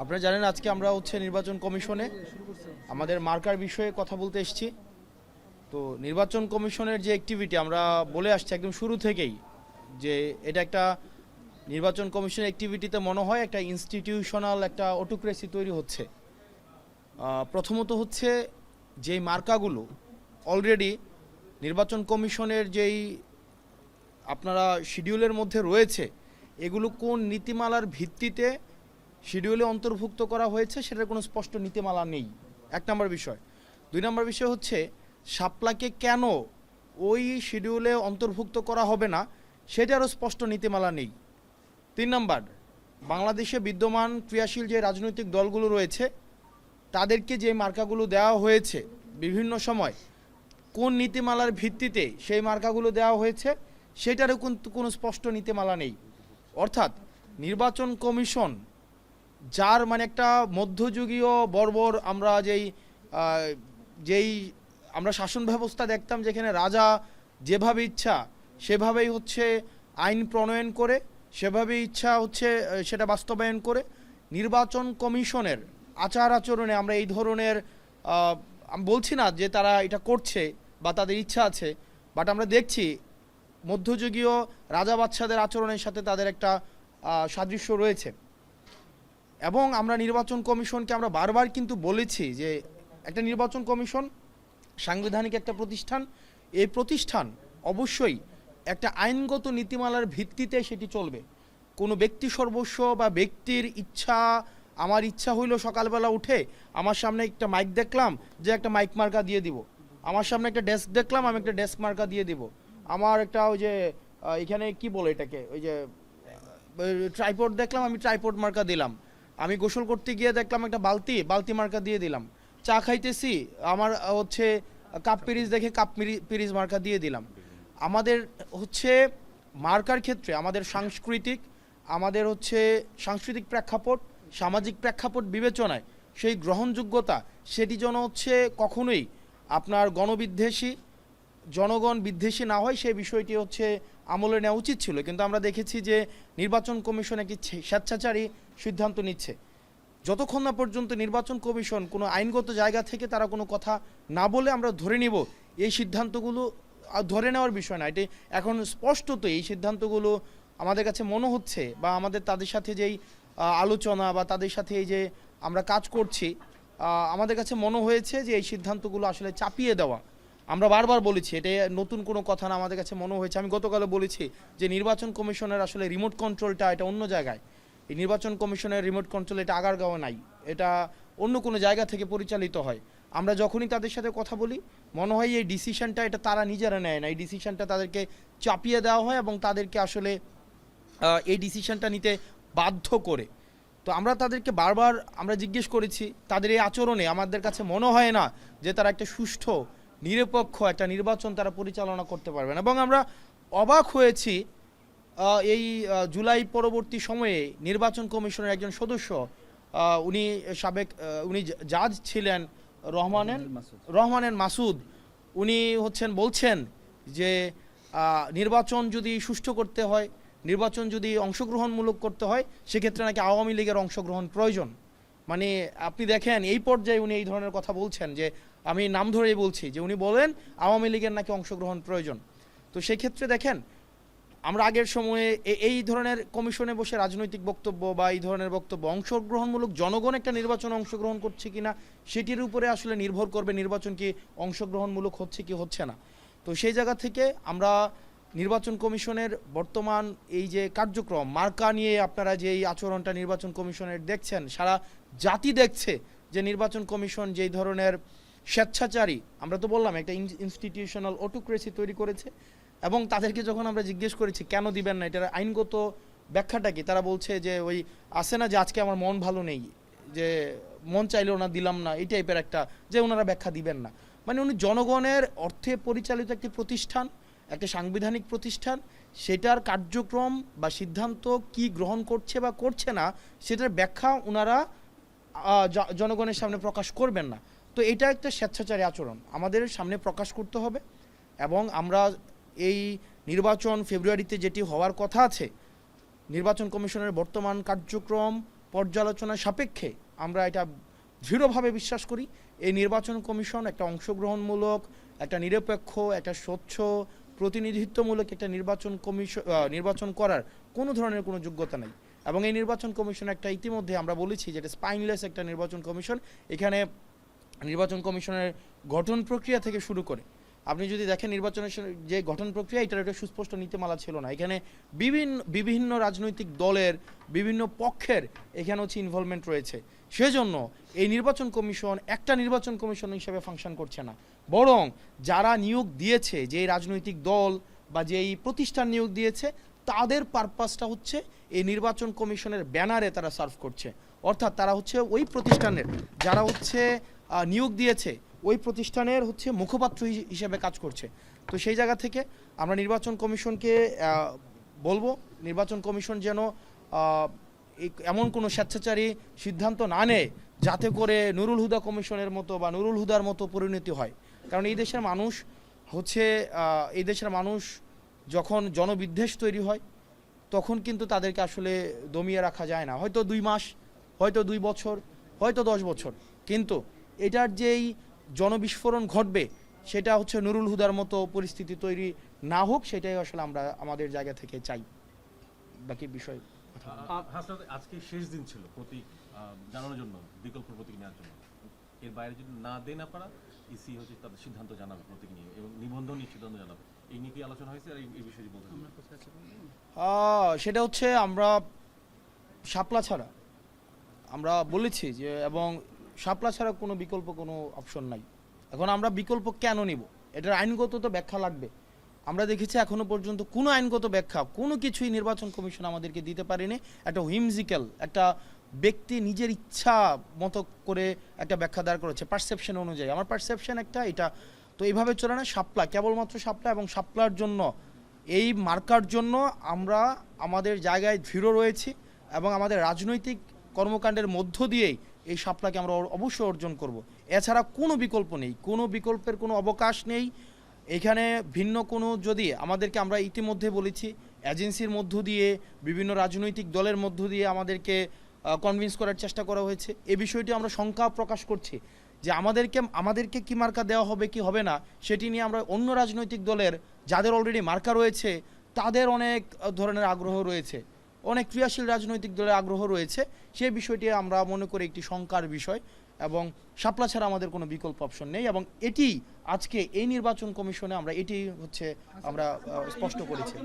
আপনারা জানেন আজকে আমরা নির্বাচন কমিশনে আমাদের মার্কার বিষয়ে কথা বলতে এসেছি। তো নির্বাচন কমিশনের যে অ্যাক্টিভিটি আমরা বলে আসছি একদম শুরু থেকেই, যে এটা একটা নির্বাচন কমিশনের অ্যাক্টিভিটিতে মনে হয় একটা ইনস্টিটিউশনাল একটা অটোক্রেসি তৈরি হচ্ছে। প্রথমত যেই মার্কাগুলো অলরেডি নির্বাচন কমিশনের যেই আপনারা শিডিউলের মধ্যে রয়েছে, এগুলো কোন নীতিমালার ভিত্তিতে শিডিউলে অন্তর্ভুক্ত করা হয়েছে সেটার কোনো স্পষ্ট নীতিমালা নেই, এক নম্বর বিষয়। দুই নম্বর বিষয় শাপলাকে কেন ওই শিডিউলে অন্তর্ভুক্ত করা হবে না সেটারও স্পষ্ট নীতিমালা নেই। তিন নম্বর, বাংলাদেশে বিদ্যমান ক্রিয়াশীল যে রাজনৈতিক দলগুলো রয়েছে তাদেরকে যে মার্কাগুলো দেওয়া হয়েছে বিভিন্ন সময়, কোন নীতিমালার ভিত্তিতে সেই মার্কাগুলো দেওয়া হয়েছে সেটারও কিন্তু কোনো স্পষ্ট নীতিমালা নেই। অর্থাৎ নির্বাচন কমিশন যার একটা মধ্যযুগীয় বর্বর আমরা যেই আমরা শাসন ব্যবস্থা দেখতাম, যেখানে রাজা যেভাবে ইচ্ছা সেভাবেই আইন প্রণয়ন করে, সেভাবেই ইচ্ছা সেটা বাস্তবায়ন করে, নির্বাচন কমিশনের আচার আচরণে আমরা এই ধরনের আমি বলছি না যে তারা এটা করছে বা তাদের ইচ্ছা আছে, বাট আমরা দেখছি মধ্যযুগীয় রাজা বাদশাদের আচরণের সাথে তাদের একটা সাদৃশ্য রয়েছে। এবং আমরা নির্বাচন কমিশনকে আমরা বারবার কিন্তু বলেছি যে একটা নির্বাচন কমিশন সাংবিধানিক একটা প্রতিষ্ঠান, এই প্রতিষ্ঠান অবশ্যই একটা আইনগত নীতিমালার ভিত্তিতে সেটি চলবে। কোনো ব্যক্তি সর্বস্ব বা ব্যক্তির ইচ্ছা, আমার ইচ্ছা হইল সকালবেলা উঠে আমার সামনে একটা মাইক দেখলাম যে একটা মাইক মার্কা দিয়ে দিব, আমার সামনে একটা ডেস্ক দেখলাম আমি একটা ডেস্ক মার্কা দিয়ে দিব, আমার একটা এখানে কি বলে এটাকে ট্রাইপড দেখলাম আমি ট্রাইপড মার্কা দিলাম, আমি গোসল করতে গিয়ে দেখলাম একটা বালতি মার্কা দিয়ে দিলাম, চা খাইতেছি আমার কাপ পিরিজ দেখে কাপ পিরিজ মার্কা দিয়ে দিলাম। আমাদের মার্কার ক্ষেত্রে আমাদের সাংস্কৃতিক প্রেক্ষাপট, সামাজিক প্রেক্ষাপট বিবেচনায় সেই গ্রহণযোগ্যতা সেটি যেন কখনোই আপনার গণবিদ্বেষী, জনগণ বিদ্বেষী না হয়, সেই বিষয়টি আমলে নেওয়া উচিত ছিল। কিন্তু আমরা দেখেছি যে নির্বাচন কমিশন একটি স্বেচ্ছাচারী সিদ্ধান্ত নিচ্ছে। যতক্ষণ না পর্যন্ত নির্বাচন কমিশন কোনো আইনগত জায়গা থেকে তারা কোনো কথা না বলে আমরা ধরে নিব এই সিদ্ধান্তগুলো ধরে নেওয়ার বিষয় না, এটি এখন স্পষ্টত এই সিদ্ধান্তগুলো আমাদের কাছে মনে হচ্ছে বা আমাদের তাদের সাথে যেই আলোচনা বা তাদের সাথে এই যে আমরা কাজ করছি, আমাদের কাছে মনে হয়েছে যে এই সিদ্ধান্তগুলো আসলে চাপিয়ে দেওয়া। আমরা বারবার বলেছি এটা নতুন কোনো কথা না, আমাদের কাছে মনে হয়েছে, আমি গতকালও বলেছি যে নির্বাচন কমিশনের আসলে রিমোট কন্ট্রোলটা এটা অন্য জায়গায়। এই নির্বাচন কমিশনের রিমোট কন্ট্রোল এটা আগারগাঁও নাই, এটা অন্য কোনো জায়গা থেকে পরিচালিত হয়। আমরা যখনই তাদের সাথে কথা বলি মনে হয় এই ডিসিশনটা এটা তারা নিজেরা নেয় না, এই ডিসিশনটা তাদেরকে চাপিয়ে দেওয়া হয় এবং তাদেরকে আসলে এই ডিসিশনটা নিতে বাধ্য করে। তো আমরা তাদেরকে বারবার আমরা জিজ্ঞেস করেছি, তাদের এই আচরণে আমাদের কাছে মনে হয় না যে তারা একটা সুষ্ঠু নিরপেক্ষ একটা নির্বাচন তারা পরিচালনা করতে পারবেন। এবং আমরা অবাক হয়েছি এই জুলাই পরবর্তী সময়ে নির্বাচন কমিশনের একজন সদস্য, উনি জাজ ছিলেন রহমানের মাসুদ, উনি বলছেন যে নির্বাচন যদি সুষ্ঠু করতে হয়, নির্বাচন যদি অংশগ্রহণমূলক করতে হয়, সেক্ষেত্রে নাকি আওয়ামী লীগের অংশগ্রহণ প্রয়োজন। আপনি দেখেন এই পর্যায়ে উনি এই ধরনের কথা বলছেন, যে আমি নাম ধরেই বলছি যে উনি বলেন আওয়ামী লীগের নাকি অংশগ্রহণ প্রয়োজন। তো সেক্ষেত্রে দেখেন আমরা আগের সময়ে এই ধরনের কমিশনে বসে রাজনৈতিক বক্তব্য বা এই ধরনের বক্তব্য অংশগ্রহণমূলক, জনগণ একটা নির্বাচনে অংশগ্রহণ করছে কিনা সেটির উপরে আসলে নির্ভর করবে নির্বাচন কি অংশগ্রহণমূলক হচ্ছে কি হচ্ছে না। তো সেই জায়গা থেকে আমরা নির্বাচন কমিশনের বর্তমান এই যে কার্যক্রম মার্কা নিয়ে আপনারা যে এই আচরণটা নির্বাচন কমিশনের দেখছেন, সারা জাতি দেখছে যে নির্বাচন কমিশন যেই ধরনের স্বেচ্ছাচারী, আমরা তো বললাম একটা ইনস্টিটিউশনাল অটোক্রেসি তৈরি করেছে। এবং তাদেরকে যখন আমরা জিজ্ঞেস করেছি কেন দিবেন না, এটার আইনগত ব্যাখ্যাটা কি, তারা বলছে যে ওই আসে না যে আজকে আমার মন ভালো নেই, যে মন চাইলেও না দিলাম না, এই টাইপের একটা যে ওনারা ব্যাখ্যা দিবেন না। উনি জনগণের অর্থে পরিচালিত একটি প্রতিষ্ঠান, একটা সাংবিধানিক প্রতিষ্ঠান, সেটার কার্যক্রম বা সিদ্ধান্ত কি গ্রহণ করছে বা করছে না সেটার ব্যাখ্যা ওনারা জনগণের সামনে প্রকাশ করবেন না। তো এটা একটা স্বেচ্ছাচারী আচরণ আমাদের সামনে প্রকাশ করতে হবে। এবং আমরা এই নির্বাচন ফেব্রুয়ারিতে যেটি হওয়ার কথা আছে, নির্বাচন কমিশনের বর্তমান কার্যক্রম পর্যালোচনা সাপেক্ষে আমরা এটা দৃঢ়ভাবে বিশ্বাস করি এই নির্বাচন কমিশন একটা অংশগ্রহণমূলক, একটা নিরপেক্ষ, একটা স্বচ্ছ, প্রতিনিধিত্বমূলক একটা নির্বাচন করার কোনো ধরনের কোনো যোগ্যতা নেই। এবং এই নির্বাচন কমিশন একটা ইতিমধ্যে আমরা বলেছি যে এটা স্পাইনলেস একটা নির্বাচন কমিশন। এখানে নির্বাচন কমিশনের গঠন প্রক্রিয়া থেকে শুরু করে আপনি যদি দেখেন নির্বাচনের যে গঠন প্রক্রিয়া, এটার একটা সুস্পষ্ট নীতিমালা ছিল না। এখানে বিভিন্ন রাজনৈতিক দলের বিভিন্ন পক্ষের এখানে হচ্ছে ইনভলভমেন্ট রয়েছে। সেজন্য এই নির্বাচন কমিশন একটা নির্বাচন কমিশন হিসেবে ফাংশন করছে না, বরং যারা নিয়োগ দিয়েছে, যে রাজনৈতিক দল বা যেই প্রতিষ্ঠান নিয়োগ দিয়েছে, তাদের পারপাসটা হচ্ছে এই নির্বাচন কমিশনের ব্যানারে তারা সার্ভ করছে। অর্থাৎ তারা হচ্ছে ওই প্রতিষ্ঠানের, যারা হচ্ছে নিয়োগ দিয়েছে, ওই প্রতিষ্ঠানের হচ্ছে মুখপাত্র হিসেবে কাজ করছে। তো সেই জায়গা থেকে আমরা নির্বাচন কমিশনকে বলবো, নির্বাচন কমিশন যেন এমন কোনো স্বেচ্ছাচারী সিদ্ধান্ত না নেয় যাতে করে নুরুল হুদা কমিশনের মতো বা নুরুল হুদার মতো পরিণতি হয়। কারণ এই দেশের মানুষ যখন জনবিদ্বেষ তৈরি হয় তখন কিন্তু তাদেরকে আসলে দমিয়ে রাখা যায় না। হয়তো 2 মাস, হয়তো 2 বছর, হয়তো 10 বছর, কিন্তু এটার যেই জনবিস্ফোরণ ঘটবে সেটা হচ্ছে নুরুল হুদার মতো পরিস্থিতি তৈরি না হোক, সেটাই আসলে আমরা আমাদের জায়গা থেকে চাই। বাকি বিষয় আজকে শেষ দিন ছিল প্রতীক জানানোর জন্য, বিকল্প প্রতীক নেওয়ার জন্য। এর বাইরে যদি না দেন আপনারা, ইসি হচ্ছে তাদের সিদ্ধান্ত জানাবে প্রতীক নিয়ে এবং নিবন্ধন নিয়ে সিদ্ধান্ত জানাবে। এই নিয়ে কি আলোচনা হয়েছে? আর এই বিষয়ে বলতে সেটা হচ্ছে আমরা শাপলা ছাড়া আমরা বলেছি যে, এবং শাপলা ছাড়া কোনো বিকল্প কোনো অপশন নাই। এখন আমরা বিকল্প কেন নিব, এটার আইনগত তো ব্যাখ্যা লাগবে। আমরা দেখেছি এখনো পর্যন্ত কোনো আইনগত ব্যাখ্যা কোনো কিছুই নির্বাচন কমিশন আমাদেরকে দিতে পারেনি। একটা হুইমজিক্যাল, একটা ব্যক্তি নিজের ইচ্ছা মতো করে একটা ব্যাখ্যা দাঁড় করেছে পারসেপশন অনুযায়ী। আমার পারসেপশন একটা, এটা তো এইভাবে চলে না। শাপলা, কেবলমাত্র শাপলা, এবং শাপলার জন্য, এই মার্কার জন্য আমরা আমাদের জায়গায় দৃঢ় রয়েছি এবং আমাদের রাজনৈতিক কর্মকাণ্ডের মধ্য দিয়েই এই শাপলাকে আমরা অবশ্যই অর্জন করব। এছাড়া কোনো বিকল্প নেই, কোনো বিকল্পের কোনো অবকাশ নেই এখানে। ভিন্ন কোনো যদি আমাদেরকে, আমরা ইতিমধ্যে বলেছি, এজেন্সির মধ্য দিয়ে, বিভিন্ন রাজনৈতিক দলের মধ্য দিয়ে আমাদেরকে কনভিন্স করার চেষ্টা করা হয়েছে। এই বিষয়টি আমরা শঙ্কা প্রকাশ করছি যে আমাদেরকে কি মার্কা দেওয়া হবে কি হবে না, সেটি নিয়ে আমরা অন্য রাজনৈতিক দলের যাদের অলরেডি মার্কা রয়েছে তাদের অনেক ধরনের আগ্রহ রয়েছে, অনেক ক্রিয়াশীল রাজনৈতিক দলের আগ্রহ রয়েছে। সেই বিষয়টি আমরা মনে করি একটি শঙ্কার বিষয়, এবং শাপলা ছাড়া আমাদের কোনো বিকল্প অপশন নেই। এবং এটি আজকে এই নির্বাচন কমিশনে আমরা এটি হচ্ছে আমরা স্পষ্ট করেছি।